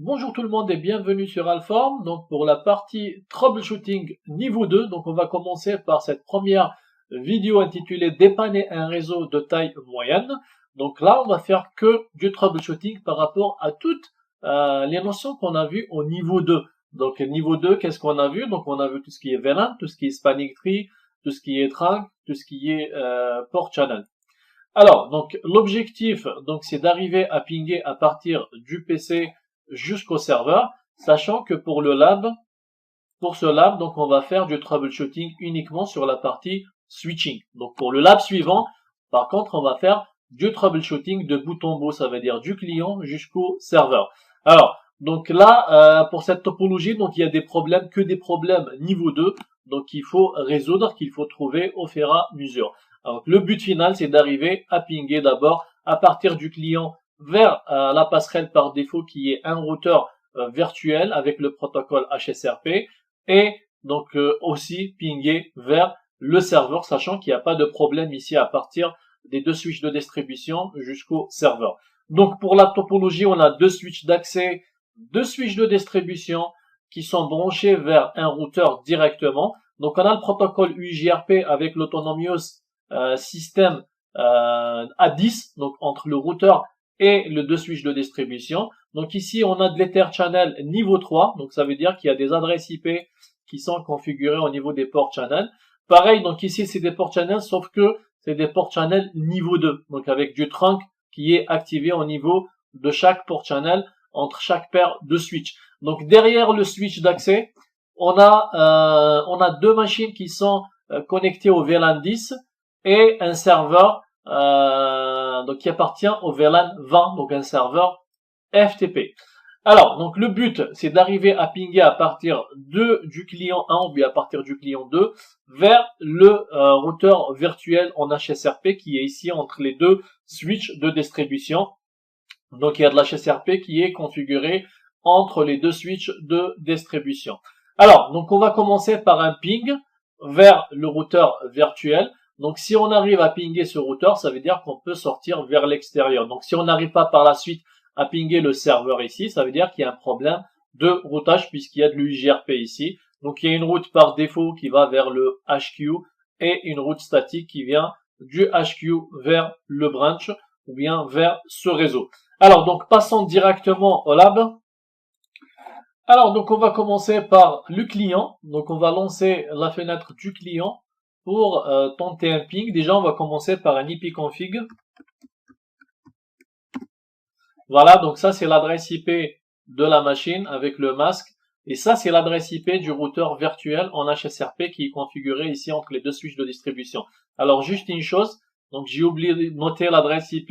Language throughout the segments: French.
Bonjour tout le monde et bienvenue sur Alform. Donc pour la partie troubleshooting niveau 2, donc on va commencer par cette première vidéo intitulée Dépanner un réseau de taille moyenne. Donc là, on va faire que du troubleshooting par rapport à toutes les notions qu'on a vues au niveau 2. Donc niveau 2, qu'est-ce qu'on a vu? Donc on a vu tout ce qui est VLAN, tout ce qui est spanning tree, tout ce qui est trunk, tout ce qui est port channel. Alors, donc l'objectif, donc c'est d'arriver à pinguer à partir du PC jusqu'au serveur, sachant que pour ce lab, donc on va faire du troubleshooting uniquement sur la partie switching. Donc pour le lab suivant, par contre, on va faire du troubleshooting de bout en bout, ça veut dire du client jusqu'au serveur. Alors, donc là, pour cette topologie, donc il y a des problèmes, que des problèmes niveau 2, donc qu'il faut résoudre, qu'il faut trouver au fur et à mesure. Alors, le but final, c'est d'arriver à pinguer d'abord à partir du client vers la passerelle par défaut qui est un routeur virtuel avec le protocole HSRP et donc aussi pinguer vers le serveur, sachant qu'il n'y a pas de problème ici à partir des deux switches de distribution jusqu'au serveur. Donc pour la topologie, on a deux switches d'accès, deux switches de distribution qui sont branchés vers un routeur directement. Donc on a le protocole UJRP avec l'Autonomous système A10, donc entre le routeur et le deux switches de distribution. Donc ici, on a de l'Ether Channel niveau 3, donc ça veut dire qu'il y a des adresses IP qui sont configurées au niveau des ports channel. Pareil, donc ici, c'est des ports channel, sauf que c'est des ports channel niveau 2, donc avec du trunk qui est activé au niveau de chaque port channel entre chaque paire de switch. Donc derrière le switch d'accès, on a deux machines qui sont connectées au VLAN 10 et un serveur donc qui appartient au VLAN 20, donc un serveur FTP. Alors, donc le but, c'est d'arriver à pinguer à partir du client 1 ou bien à partir du client 2 vers le routeur virtuel en HSRP qui est ici entre les deux switches de distribution. Donc il y a de l'HSRP qui est configuré entre les deux switches de distribution. Alors, donc on va commencer par un ping vers le routeur virtuel. Donc si on arrive à pinguer ce routeur, ça veut dire qu'on peut sortir vers l'extérieur. Donc si on n'arrive pas par la suite à pinguer le serveur ici, ça veut dire qu'il y a un problème de routage puisqu'il y a de l'UJRP ici. Donc il y a une route par défaut qui va vers le HQ et une route statique qui vient du HQ vers le branch ou bien vers ce réseau. Alors donc passons directement au lab. Alors donc on va commencer par le client. Donc on va lancer la fenêtre du client pour tenter un ping. Déjà on va commencer par un ipconfig. Voilà, donc ça c'est l'adresse IP de la machine avec le masque. Et ça c'est l'adresse IP du routeur virtuel en HSRP qui est configuré ici entre les deux switches de distribution. Alors juste une chose, donc j'ai oublié de noter l'adresse IP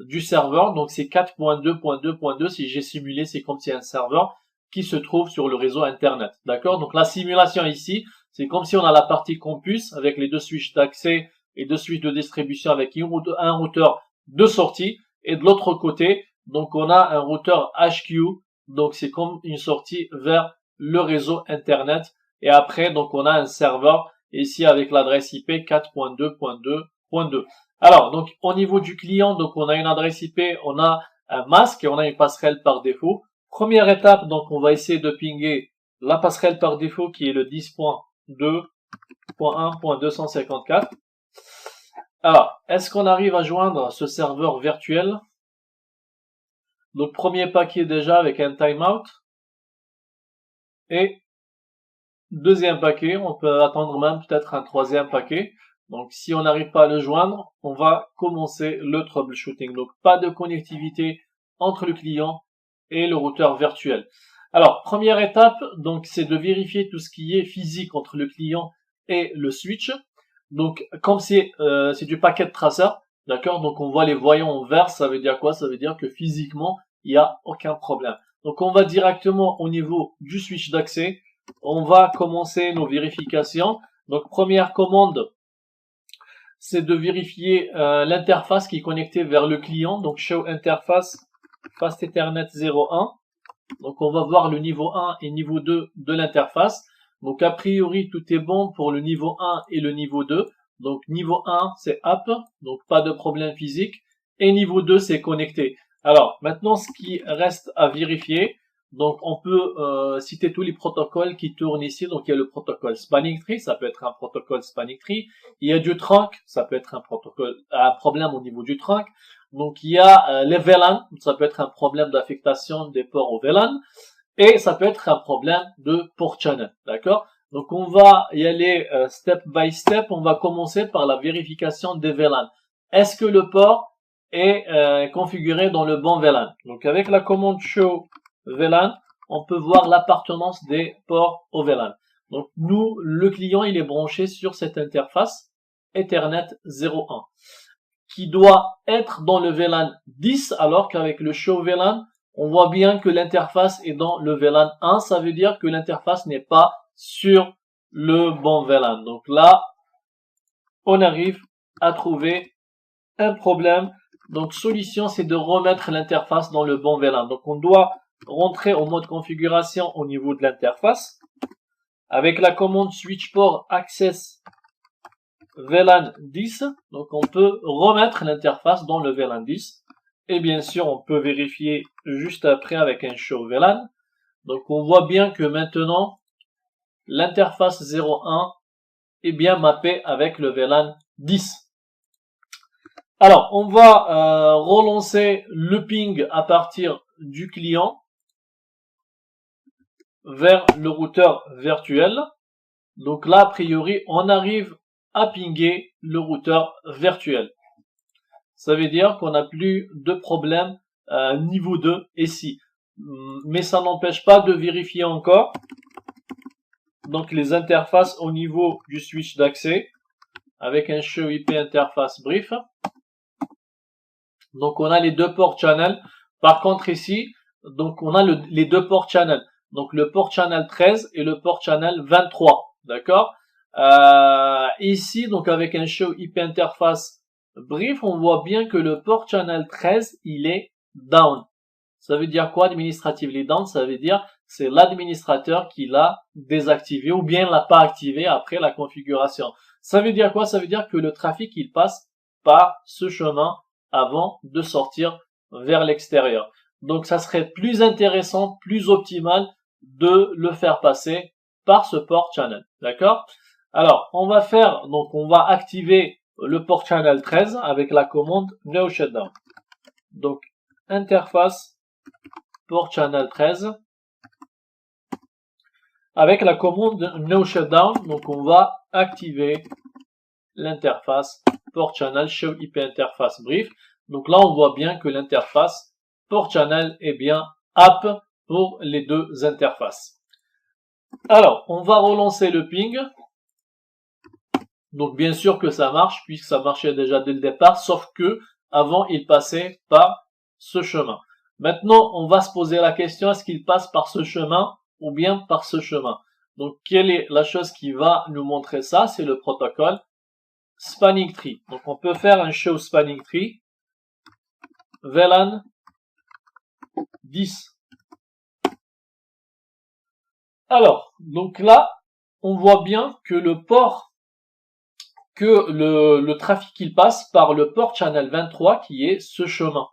du serveur. Donc c'est 4.2.2.2. Si j'ai simulé, c'est comme si un serveur qui se trouve sur le réseau internet. D'accord? Donc la simulation ici, c'est comme si on a la partie campus avec les deux switches d'accès et deux switches de distribution avec un routeur de sortie. Et de l'autre côté, donc on a un routeur HQ. Donc c'est comme une sortie vers le réseau internet. Et après, donc on a un serveur ici avec l'adresse IP 4.2.2.2. Alors, donc au niveau du client, donc on a une adresse IP, on a un masque et on a une passerelle par défaut. Première étape, donc on va essayer de pinguer la passerelle par défaut qui est le 10.2.1.254. Alors, est-ce qu'on arrive à joindre ce serveur virtuel? Donc premier paquet déjà avec un timeout. Et deuxième paquet, on peut attendre même peut-être un troisième paquet. Donc si on n'arrive pas à le joindre, on va commencer le troubleshooting. Donc pas de connectivité entre le client et le routeur virtuel. Alors première étape, donc c'est de vérifier tout ce qui est physique entre le client et le switch. Donc comme c'est du paquet tracer, d'accord, donc on voit les voyants en vert, ça veut dire quoi? Ça veut dire que physiquement il n'y a aucun problème. Donc on va directement au niveau du switch d'accès. On va commencer nos vérifications. Donc première commande, c'est de vérifier l'interface qui est connectée vers le client. Donc show interface fast ethernet 01. Donc on va voir le niveau 1 et niveau 2 de l'interface. Donc a priori tout est bon pour le niveau 1 et le niveau 2. Donc niveau 1 c'est up, donc pas de problème physique. Et niveau 2 c'est connecté. Alors maintenant ce qui reste à vérifier, Donc, on peut citer tous les protocoles qui tournent ici. Donc, il y a le protocole spanning tree, ça peut être un protocole spanning tree. Il y a du trunk, ça peut être un problème au niveau du trunk. Donc, il y a les VLAN, ça peut être un problème d'affectation des ports au VLAN. Et ça peut être un problème de port channel, d'accord? Donc, on va y aller step by step. On va commencer par la vérification des VLAN. Est-ce que le port est configuré dans le bon VLAN? Donc, avec la commande show VLAN, on peut voir l'appartenance des ports au VLAN. Donc, nous, le client, il est branché sur cette interface Ethernet 01 qui doit être dans le VLAN 10, alors qu'avec le show VLAN, on voit bien que l'interface est dans le VLAN 1. Ça veut dire que l'interface n'est pas sur le bon VLAN. Donc là, on arrive à trouver un problème. Donc, solution, c'est de remettre l'interface dans le bon VLAN. Donc, on doit rentrer au mode configuration au niveau de l'interface avec la commande switch port access VLAN 10. Donc, on peut remettre l'interface dans le VLAN 10. Et bien sûr, on peut vérifier juste après avec un show VLAN. Donc, on voit bien que maintenant, l'interface 01 est bien mappée avec le VLAN 10. Alors, on va relancer le ping à partir du client vers le routeur virtuel. Donc là, a priori, on arrive à pinguer le routeur virtuel. Ça veut dire qu'on n'a plus de problème niveau 2 ici. Mais ça n'empêche pas de vérifier encore. Donc les interfaces au niveau du switch d'accès avec un show IP interface brief. Donc on a les deux ports channel. Par contre ici, donc on a les deux ports channel. Donc le port channel 13 et le port channel 23. D'accord? Ici, donc avec un show IP interface brief, on voit bien que le port channel 13, il est down. Ça veut dire quoi, administratively down? Ça veut dire c'est l'administrateur qui l'a désactivé ou bien l'a pas activé après la configuration. Ça veut dire quoi? Ça veut dire que le trafic, il passe par ce chemin avant de sortir vers l'extérieur. Donc, ça serait plus intéressant, plus optimal de le faire passer par ce port channel. D'accord? Alors, on va activer le port channel 13 avec la commande no shutdown. Donc, interface port channel 13 avec la commande no shutdown. Donc, on va activer l'interface port channel show IP interface brief. Donc là, on voit bien que l'interface port channel est bien app pour les deux interfaces. Alors, on va relancer le ping. Donc, bien sûr que ça marche, puisque ça marchait déjà dès le départ, sauf que avant, il passait par ce chemin. Maintenant, on va se poser la question, est-ce qu'il passe par ce chemin ou bien par ce chemin? Donc, quelle est la chose qui va nous montrer ça? C'est le protocole spanning tree. Donc, on peut faire un show spanning tree VLAN 10. Alors, donc là, on voit bien que le trafic il passe par le port channel 23 qui est ce chemin.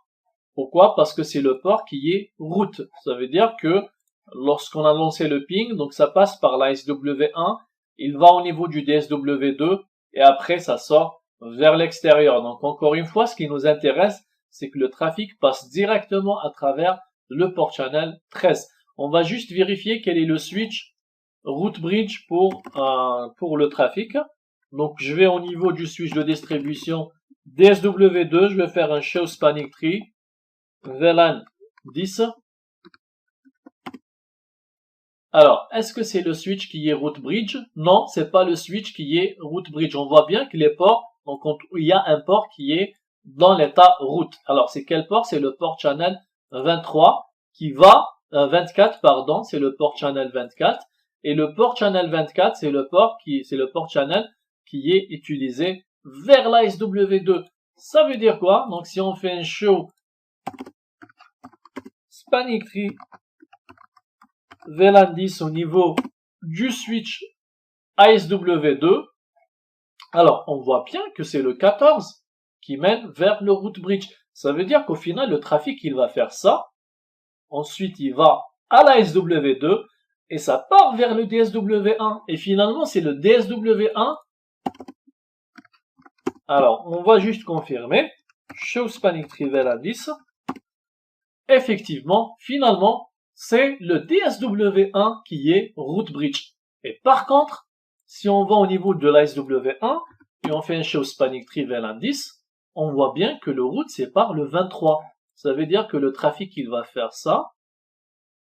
Pourquoi? Parce que c'est le port qui est route. Ça veut dire que lorsqu'on a lancé le ping, donc ça passe par la SW1, il va au niveau du DSW2 et après ça sort vers l'extérieur. Donc encore une fois, ce qui nous intéresse, c'est que le trafic passe directement à travers le port channel 13. On va juste vérifier quel est le switch route bridge pour le trafic. Donc je vais au niveau du switch de distribution DSW2, je vais faire un show spanning tree VLAN 10. Alors, est-ce que c'est le switch qui est route bridge? Non, c'est pas le switch qui est route bridge. On voit bien que les ports, donc il y a un port qui est dans l'état route. Alors, c'est quel port? C'est le port channel 23 qui va 24, pardon, c'est le port channel 24. Et le port channel 24, c'est le port channel qui est utilisé vers la SW2. Ça veut dire quoi? Donc, si on fait un show spanning tree VLAN 10 au niveau du switch ASW2, alors on voit bien que c'est le 14 qui mène vers le route bridge. Ça veut dire qu'au final, le trafic, il va faire ça. Ensuite, il va à la SW2 et ça part vers le DSW1. Et finalement, c'est le DSW1. Alors, on va juste confirmer. Show spanning tree VLAN 10. Effectivement, finalement, c'est le DSW1 qui est root bridge. Et par contre, si on va au niveau de la SW1 et on fait un show spanning tree VLAN 10, on voit bien que le route sépare le 23. Ça veut dire que le trafic, il va faire ça.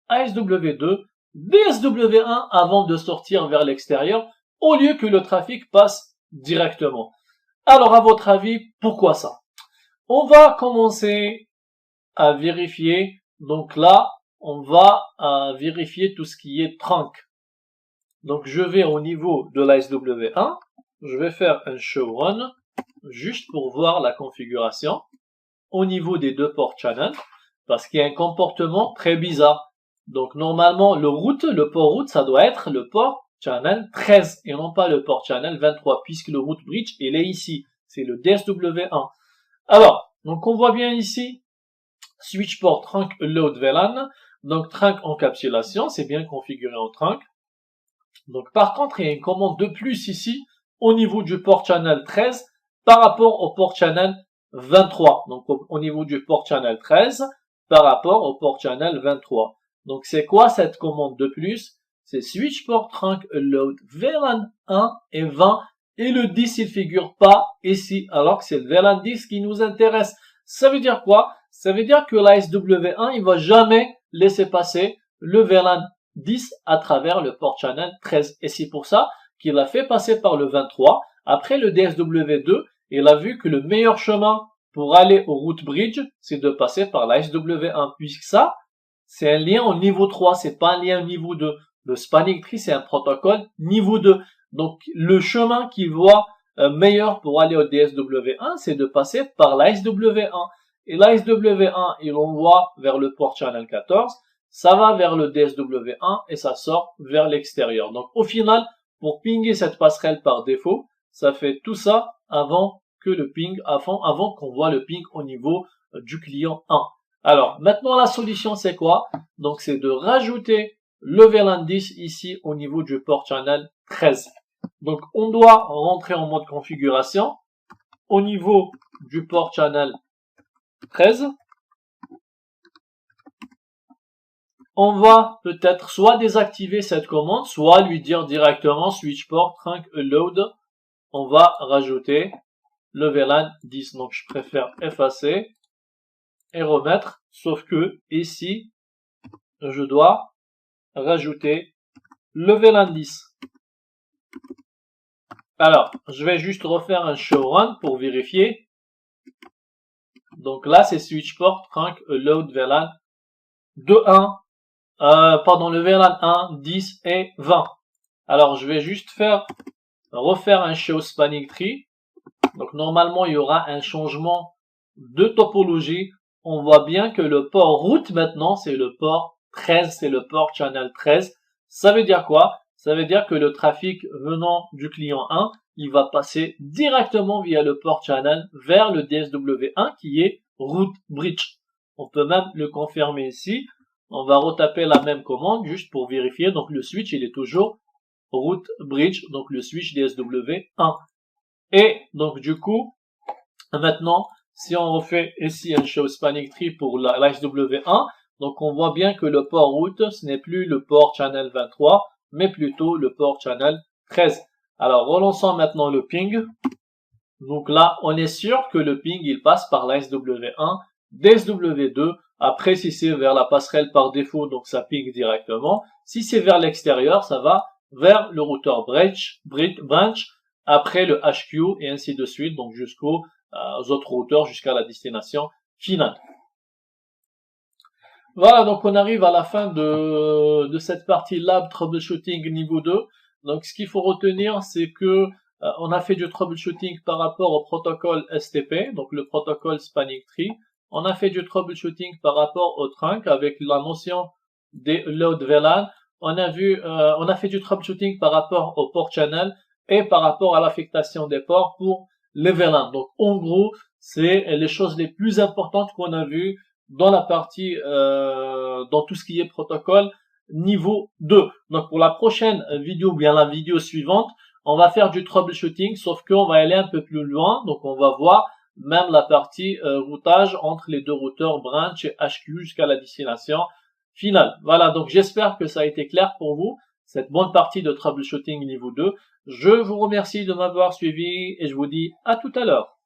ASW2, DSW1 avant de sortir vers l'extérieur, au lieu que le trafic passe directement. Alors, à votre avis, pourquoi ça? On va commencer à vérifier. Donc là, on va vérifier tout ce qui est trunk. Donc, je vais au niveau de la SW1. Je vais faire un show run, juste pour voir la configuration au niveau des deux ports channel, parce qu'il y a un comportement très bizarre. Donc, normalement, le port route, ça doit être le port channel 13 et non pas le port channel 23, puisque le route bridge, il est ici. C'est le DSW1. Alors, donc on voit bien ici, switch port trunk load VLAN. Donc, trunk encapsulation, c'est bien configuré en trunk. Donc, par contre, il y a une commande de plus ici, au niveau du port channel 13, par rapport au port channel 23. Donc, au niveau du port channel 13, par rapport au port channel 23. Donc, c'est quoi cette commande de plus? C'est switch port trunk load VLAN 1 et 20. Et le 10, il figure pas ici, alors que c'est le VLAN 10 qui nous intéresse. Ça veut dire quoi? Ça veut dire que la SW1, il va jamais laisser passer le VLAN 10 à travers le port channel 13. Et c'est pour ça qu'il a fait passer par le 23. Après le DSW2, il a vu que le meilleur chemin pour aller au route bridge, c'est de passer par la SW1, puisque ça, c'est un lien au niveau 3, c'est pas un lien au niveau 2. Le spanning tree, c'est un protocole niveau 2. Donc, le chemin qui voit meilleur pour aller au DSW1, c'est de passer par la SW1. Et la SW1, il envoie vers le port channel 14, ça va vers le DSW1 et ça sort vers l'extérieur. Donc, au final, pour pinguer cette passerelle par défaut, ça fait tout ça avant que le ping, avant qu'on voit le ping au niveau du client 1. Alors, maintenant, la solution, c'est quoi? Donc, c'est de rajouter le VLAN 10 ici au niveau du port channel 13. Donc, on doit rentrer en mode configuration au niveau du port channel 13. On va peut-être soit désactiver cette commande, soit lui dire directement switch port trunk load. On va rajouter le VLAN 10. Donc, je préfère effacer et remettre, sauf que ici, je dois rajouter le VLAN 10. Alors, je vais juste refaire un show run pour vérifier. Donc là, c'est switch port trunk load VLAN 2.1. Le VLAN 1, 10 et 20. Alors, je vais juste refaire un show spanning tree. Donc, normalement, il y aura un changement de topologie. On voit bien que le port route maintenant, c'est le port 13, c'est le port channel 13. Ça veut dire quoi? Ça veut dire que le trafic venant du client 1, il va passer directement via le port channel vers le DSW1 qui est route bridge. On peut même le confirmer ici. On va retaper la même commande juste pour vérifier. Donc le switch, il est toujours route bridge, donc le switch DSW1. Et donc du coup, maintenant, si on refait ici un show spanning tree pour la SW1, donc on voit bien que le port route, ce n'est plus le port channel 23, mais plutôt le port channel 13. Alors relançons maintenant le ping. Donc là, on est sûr que le ping, il passe par la SW1, DSW2. Après, si c'est vers la passerelle par défaut, donc ça ping directement. Si c'est vers l'extérieur, ça va vers le routeur branch, après le HQ et ainsi de suite, donc jusqu'aux autres routeurs, jusqu'à la destination finale. Voilà, donc on arrive à la fin de cette partie lab troubleshooting niveau 2. Donc ce qu'il faut retenir, c'est que on a fait du troubleshooting par rapport au protocole STP, donc le protocole spanning tree. On a fait du troubleshooting par rapport au trunk avec la notion des load VLAN. On a fait du troubleshooting par rapport au port channel et par rapport à l'affectation des ports pour les VLAN. Donc en gros, c'est les choses les plus importantes qu'on a vues dans la partie, dans tout ce qui est protocole niveau 2. Donc pour la prochaine vidéo, ou bien la vidéo suivante, on va faire du troubleshooting, sauf qu'on va aller un peu plus loin. Donc on va voir même la partie routage entre les deux routeurs branch et HQ jusqu'à la destination finale. Voilà, donc j'espère que ça a été clair pour vous, cette bonne partie de troubleshooting niveau 2. Je vous remercie de m'avoir suivi et je vous dis à tout à l'heure.